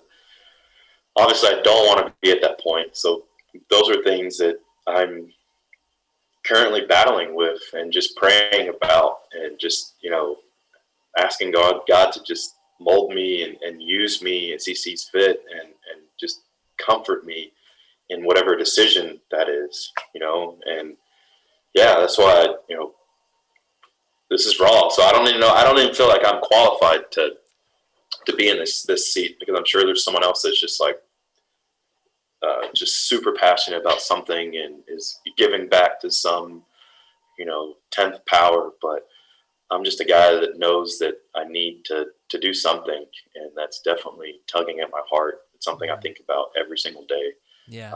obviously I don't want to be at that point. So those are things that I'm currently battling with and just praying about and just, asking God to just mold me and use me as he sees fit and just comfort me in whatever decision that is, and yeah, that's why, this is raw. So I don't even feel like I'm qualified to be in this seat, because I'm sure there's someone else that's just like, just super passionate about something and is giving back to some, 10th power. But I'm just a guy that knows that I need to do something. And that's definitely tugging at my heart. It's something I think about every single day. Yeah.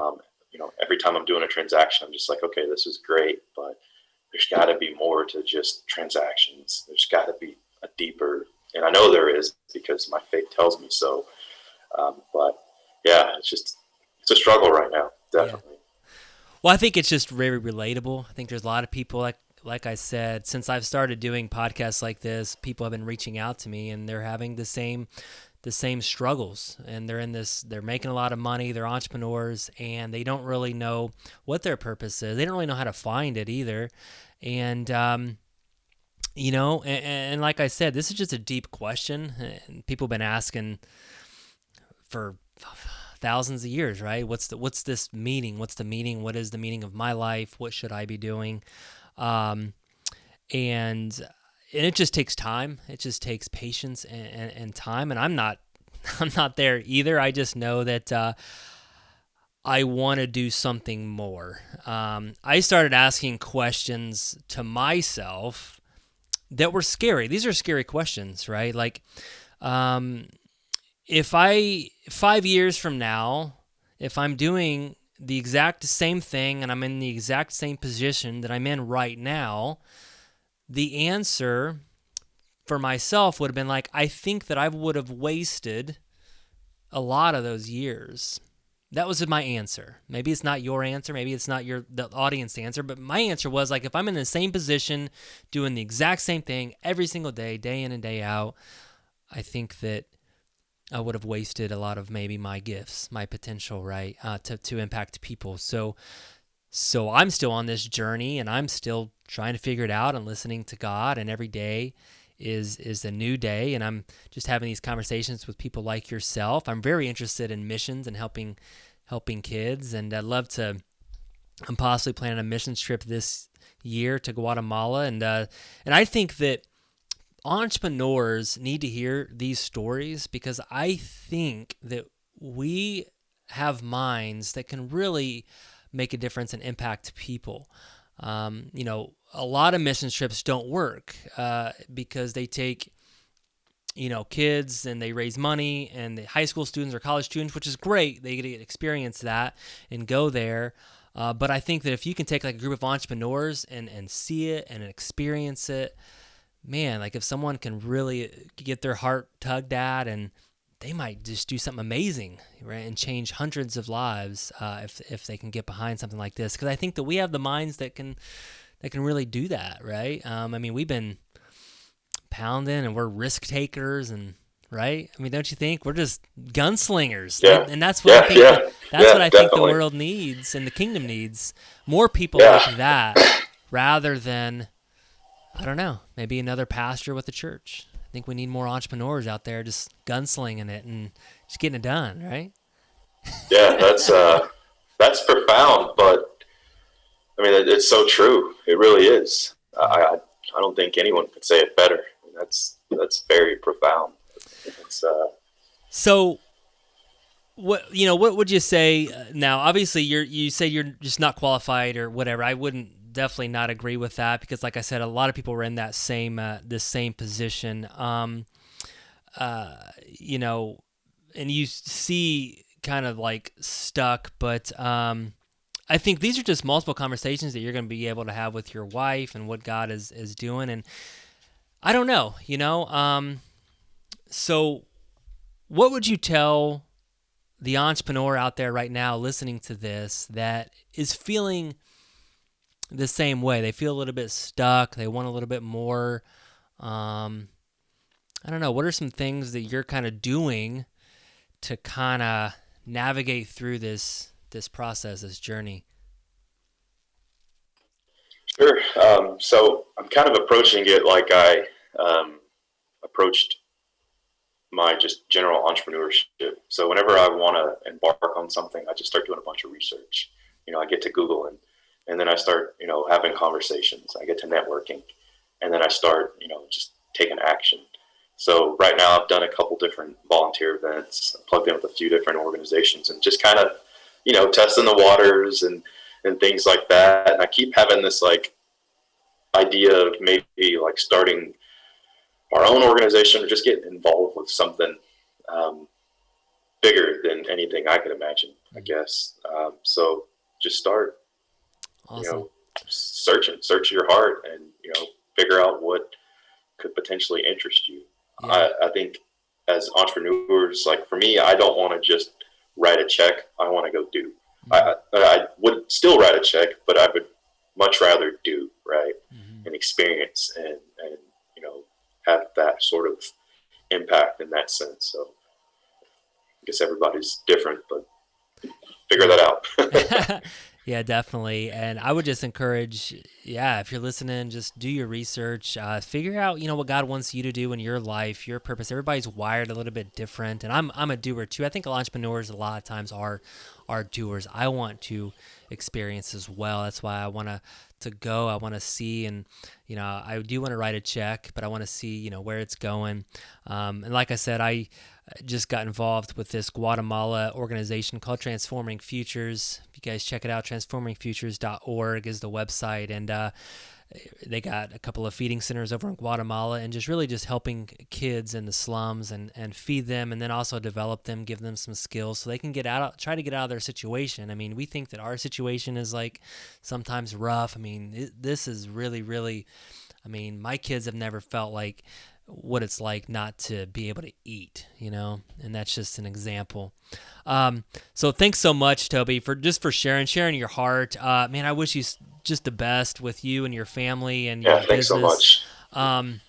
Every time I'm doing a transaction, I'm just like, okay, this is great, but there's got to be more to just transactions. There's got to be a deeper, and I know there is because my faith tells me so. But yeah, it's a struggle right now, definitely. Yeah. Well, I think it's just very relatable. I think there's a lot of people, like I said, since I've started doing podcasts like this, people have been reaching out to me and they're having the same struggles, and they're making a lot of money, they're entrepreneurs, and they don't really know what their purpose is. They don't really know how to find it either. And, and like I said, this is just a deep question. And people have been asking for thousands of years, right? What's this meaning? What's the meaning? What is the meaning of my life? What should I be doing? And it just takes time. It just takes patience and time. And I'm not there either. I just know that I want to do something more. I started asking questions to myself that were scary. These are scary questions, right? Like, if 5 years from now, if I'm doing the exact same thing and I'm in the exact same position that I'm in right now, the answer for myself would have been like, I think that I would have wasted a lot of those years. That was my answer. Maybe it's not your answer. Maybe it's not the audience answer. But my answer was like, if I'm in the same position, doing the exact same thing every single day, day in and day out, I think that I would have wasted a lot of maybe my gifts, my potential, right, to impact people. So I'm still on this journey, and I'm still trying to figure it out and listening to God. And every day is a new day, and I'm just having these conversations with people like yourself. I'm very interested in missions and helping kids, and I'd love to. I'm possibly planning a missions trip this year to Guatemala, and I think that entrepreneurs need to hear these stories, because I think that we have minds that can really make a difference and impact people. A lot of mission trips don't work because they take, kids and they raise money, and the high school students or college students, which is great. They get to experience that and go there. But I think that if you can take like a group of entrepreneurs and see it and experience it, man, like if someone can really get their heart tugged at, and they might just do something amazing, right, and change hundreds of lives if they can get behind something like this. Because I think that we have the minds that can really do that, right? I mean, we've been pounding, and we're risk takers, and right. I mean, don't you think we're just gunslingers? Yeah. And that's what I think. That's what I think the Definitely. world needs, and the kingdom needs more people Yeah. like that, rather than, I don't know, maybe another pastor with a church. I think we need more entrepreneurs out there just gunslinging it and just getting it done, right? Yeah, that's profound, but I mean, it's so true. It really is. I don't think anyone could say it better. That's very profound. It's, So, what would you say now? Obviously, you say you're just not qualified or whatever. I wouldn't definitely not agree with that, because, like I said, a lot of people were in that same this same position. And you see kind of like stuck, but I think these are just multiple conversations that you're going to be able to have with your wife and what God is doing. And I don't know, so what would you tell the entrepreneur out there right now listening to this that is feeling the same way? They feel a little bit stuck. They want a little bit more. I don't know. What are some things that you're kind of doing to kind of navigate through this process, this journey? Sure. So I'm kind of approaching it like I approached my just general entrepreneurship. So whenever I want to embark on something, I just start doing a bunch of research. I get to Google, and then I start, having conversations. I get to networking, and then I start, just taking action. So right now I've done a couple different volunteer events, plugged in with a few different organizations, and just kind of, testing the waters and things like that. And I keep having this like idea of maybe like starting our own organization or just getting involved with something bigger than anything I could imagine, I guess. So just start, Awesome. search your heart, and, figure out what could potentially interest you. Yeah. I think as entrepreneurs, like for me, I don't want to just write a check. I want to go do. I would still write a check, but I would much rather do, right, and experience and have that sort of impact in that sense. So I guess everybody's different, but figure that out. Yeah, definitely. And I would just encourage, if you're listening, just do your research, figure out, what God wants you to do in your life, your purpose. Everybody's wired a little bit different, and I'm a doer too. I think entrepreneurs a lot of times are doers. I want to experience as well. That's why I want to go. I want to see, and I do want to write a check, but I want to see where it's going. And like I said, I just got involved with this Guatemala organization called Transforming Futures. If you guys check it out, transformingfutures.org is the website, and they got a couple of feeding centers over in Guatemala, and just helping kids in the slums and feed them, and then also develop them, give them some skills so they can try to get out of their situation. I mean, we think that our situation is like sometimes rough. I mean, this is really, really, I mean, my kids have never felt like what it's like not to be able to eat, and that's just an example. So thanks so much, Toby, for sharing your heart. Man, I wish you just the best with you and your family and your Thanks so business. much.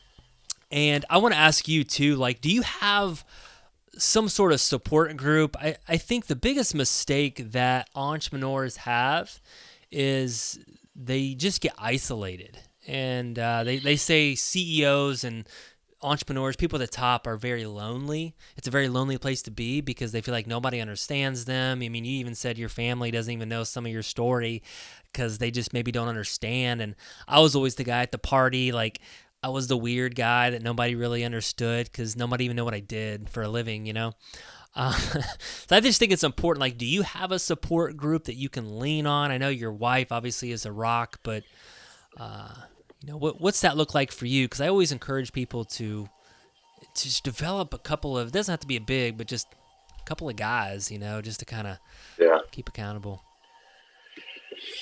And I want to ask you too, like, do you have some sort of support group? I think the biggest mistake that entrepreneurs have is they just get isolated. And they say CEOs and entrepreneurs, people at the top, are very lonely. It's a very lonely place to be because they feel like nobody understands them. I mean, you even said your family doesn't even know some of your story because they just maybe don't understand. And I was always the guy at the party, like I was the weird guy that nobody really understood because nobody even knew what I did for a living, So I just think it's important. Like, do you have a support group that you can lean on? I know your wife obviously is a rock, but what's that look like for you? Because I always encourage people to just develop a couple of, it doesn't have to be a big, but just a couple of guys, just to kind of keep accountable.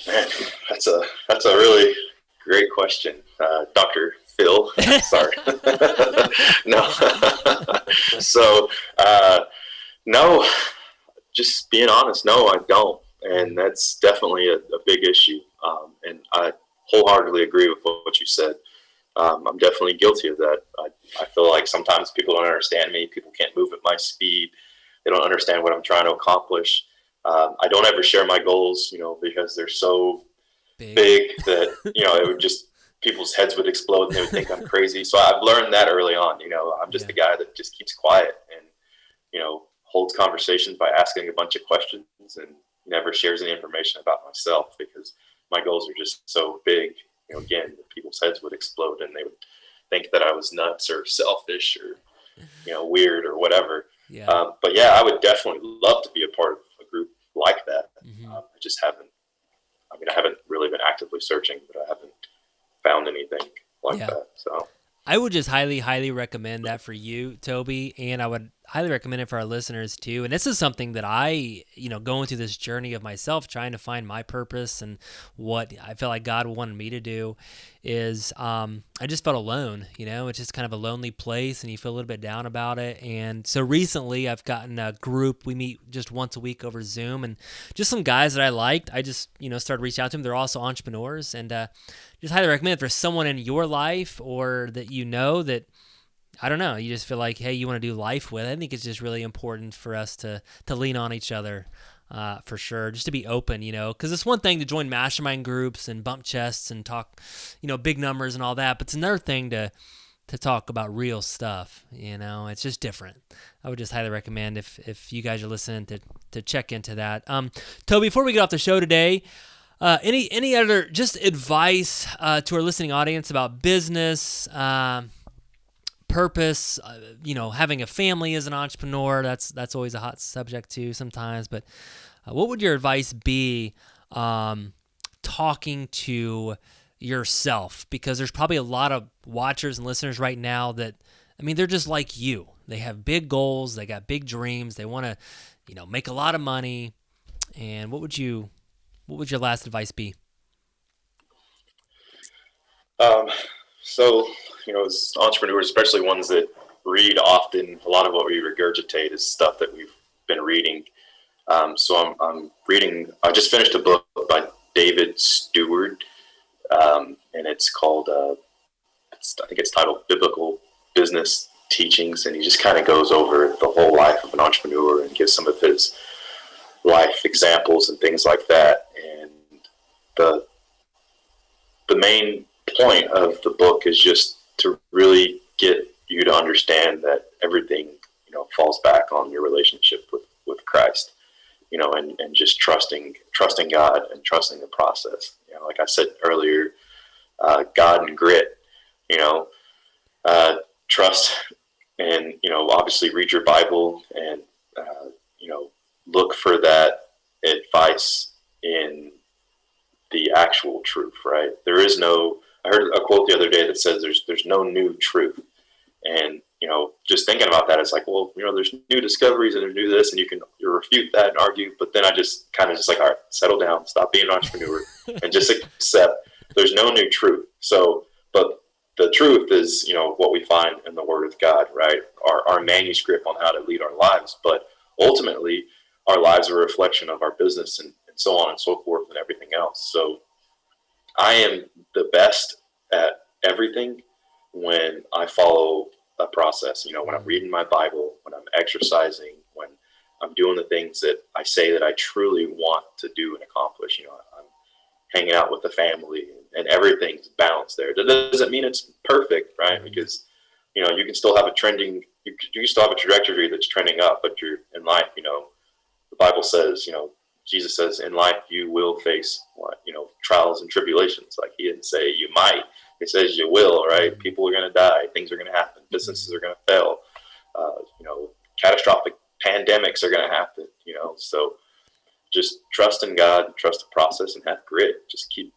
Man, that's a really great question, Dr. Phil. Sorry. No. So, no, just being honest, no, I don't. And that's definitely a big issue. And I wholeheartedly agree with what you said. I'm definitely guilty of that. I feel like sometimes people don't understand me. People can't move at my speed. They don't understand what I'm trying to accomplish. I don't ever share my goals, because they're so big that, it would just, people's heads would explode and they would think I'm crazy. So I've learned that early on. I'm just the guy that just keeps quiet and, holds conversations by asking a bunch of questions and never shares any information about myself because my goals are just so big. Again, people's heads would explode and they would think that I was nuts or selfish or, weird or whatever. Yeah. But yeah, I would definitely love to be a part of a group like that. I just haven't. I haven't really been actively searching, but I haven't found anything like that. So I would just highly, highly recommend that for you, Toby, and I would highly recommend it for our listeners too. And this is something that I, going through this journey of myself, trying to find my purpose and what I feel like God wanted me to do is I just felt alone, it's just kind of a lonely place and you feel a little bit down about it. And so recently I've gotten a group, we meet just once a week over Zoom and just some guys that I liked. I just, started reaching out to them. They're also entrepreneurs and just highly recommend it for someone in your life or that that I don't know, you just feel like, hey, you want to do life with. I think it's just really important for us to lean on each other for sure, just to be open, because it's one thing to join mastermind groups and bump chests and talk, big numbers and all that, but it's another thing to talk about real stuff, it's just different. I would just highly recommend if you guys are listening to check into that. Toby, before we get off the show today, any other just advice to our listening audience about business, purpose, having a family as an entrepreneur? That's always a hot subject too sometimes, but what would your advice be talking to yourself? Because there's probably a lot of watchers and listeners right now that, they're just like you. They have big goals, they got big dreams, they want to, make a lot of money. And what would your last advice be? So, as entrepreneurs, especially ones that read often, a lot of what we regurgitate is stuff that we've been reading. So I'm reading, I just finished a book by David Stewart, and it's called, I think it's titled Biblical Business Teachings. And he just kind of goes over the whole life of an entrepreneur and gives some of his life examples and things like that. And the main point of the book is just to really get you to understand that everything, falls back on your relationship with Christ, and just trusting God and trusting the process. Like I said earlier, God and grit, trust and, obviously read your Bible and, look for that advice in the actual truth, right? I heard a quote the other day that says there's no new truth. And, just thinking about that, it's like, well, there's new discoveries and there's new this, and you refute that and argue. But then I just kind of all right, settle down, stop being an entrepreneur and just accept there's no new truth. So, but the truth is, what we find in the Word of God, right? Our manuscript on how to lead our lives. But ultimately, our lives are a reflection of our business and so on and so forth and everything else. So I am the best at everything when I follow a process, when I'm reading my Bible, when I'm exercising, when I'm doing the things that I say that I truly want to do and accomplish. I'm hanging out with the family and everything's balanced there. That doesn't mean it's perfect, right? Because, you can still have you still have a trajectory that's trending up, but you're in life, the Bible says, Jesus says in life you will face trials and tribulations. Like, he didn't say you might, he says you will, right? People are going to die, things are going to happen, businesses are going to fail, catastrophic pandemics are going to happen, so just trust in God, trust the process, and have grit. Just keep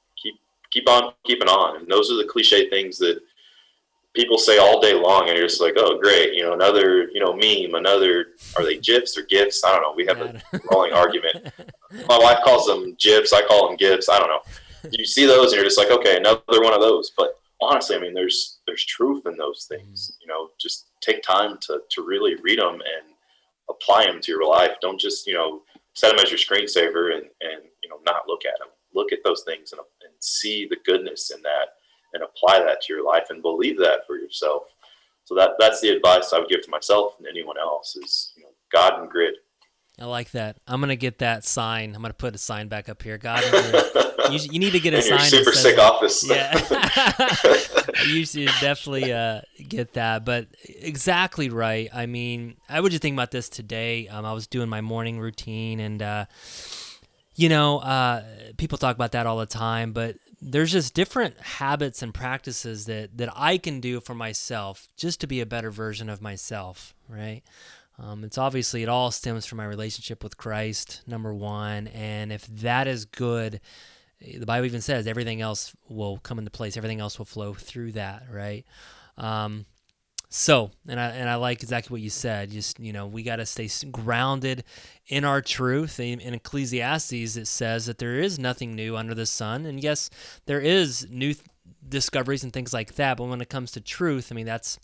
on keeping on. And those are the cliche things that people say all day long, and you're just like, oh, great, another, meme, are they GIFs or GIFs? I don't know. We have a rolling argument. My wife calls them GIFs. I call them GIFs. I don't know. You see those, and you're just like, okay, another one of those. But honestly, I mean, there's truth in those things. Just take time to really read them and apply them to your life. Don't just, set them as your screensaver and not look at them. Look at those things and see the goodness in that and apply that to your life and believe that for yourself. So that's the advice I would give to myself and anyone else is, God and grit. I like that. I'm going to get that sign. I'm going to put a sign back up here. God and grit. You need to get a sign. In your super sick office. Yeah. You should definitely get that. But exactly right. I mean, I was just thinking about this today. I was doing my morning routine, and, people talk about that all the time, but there's just different habits and practices that I can do for myself just to be a better version of myself, right? It's obviously, it all stems from my relationship with Christ, number one. And if that is good, the Bible even says everything else will come into place. Everything else will flow through that, right? So, and I like exactly what you said. Just, we got to stay grounded in our truth. In Ecclesiastes, it says that there is nothing new under the sun. And yes, there is new discoveries and things like that. But when it comes to truth, I mean, that's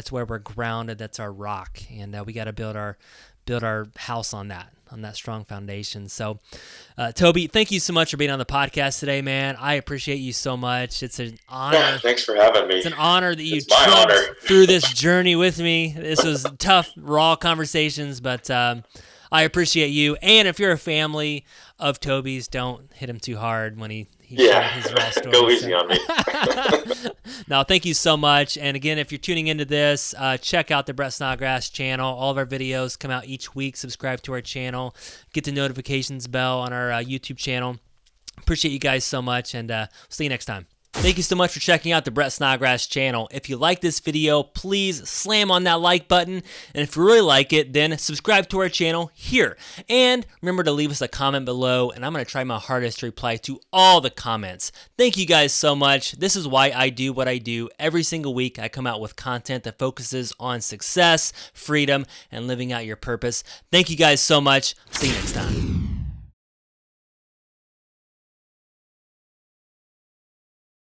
where we're grounded. That's our rock. And we got to build our house on that strong foundation. So, Toby, thank you so much for being on the podcast today, man. I appreciate you so much. It's an honor. Yeah, thanks for having me. It's an honor that you trumped through this journey with me. This was tough, raw conversations, but I appreciate you. And if you're a family of Tobys, don't hit him too hard when he shared his raw story. Go easy on me. No, thank you so much. And again, if you're tuning into this, check out the Brett Snodgrass channel. All of our videos come out each week. Subscribe to our channel. Get the notifications bell on our YouTube channel. Appreciate you guys so much, and see you next time. Thank you so much for checking out the Brett Snodgrass channel. If you like this video, please slam on that like button. And if you really like it, then subscribe to our channel here. And remember to leave us a comment below, and I'm going to try my hardest to reply to all the comments. Thank you guys so much. This is why I do what I do. Every single week, I come out with content that focuses on success, freedom, and living out your purpose. Thank you guys so much. See you next time.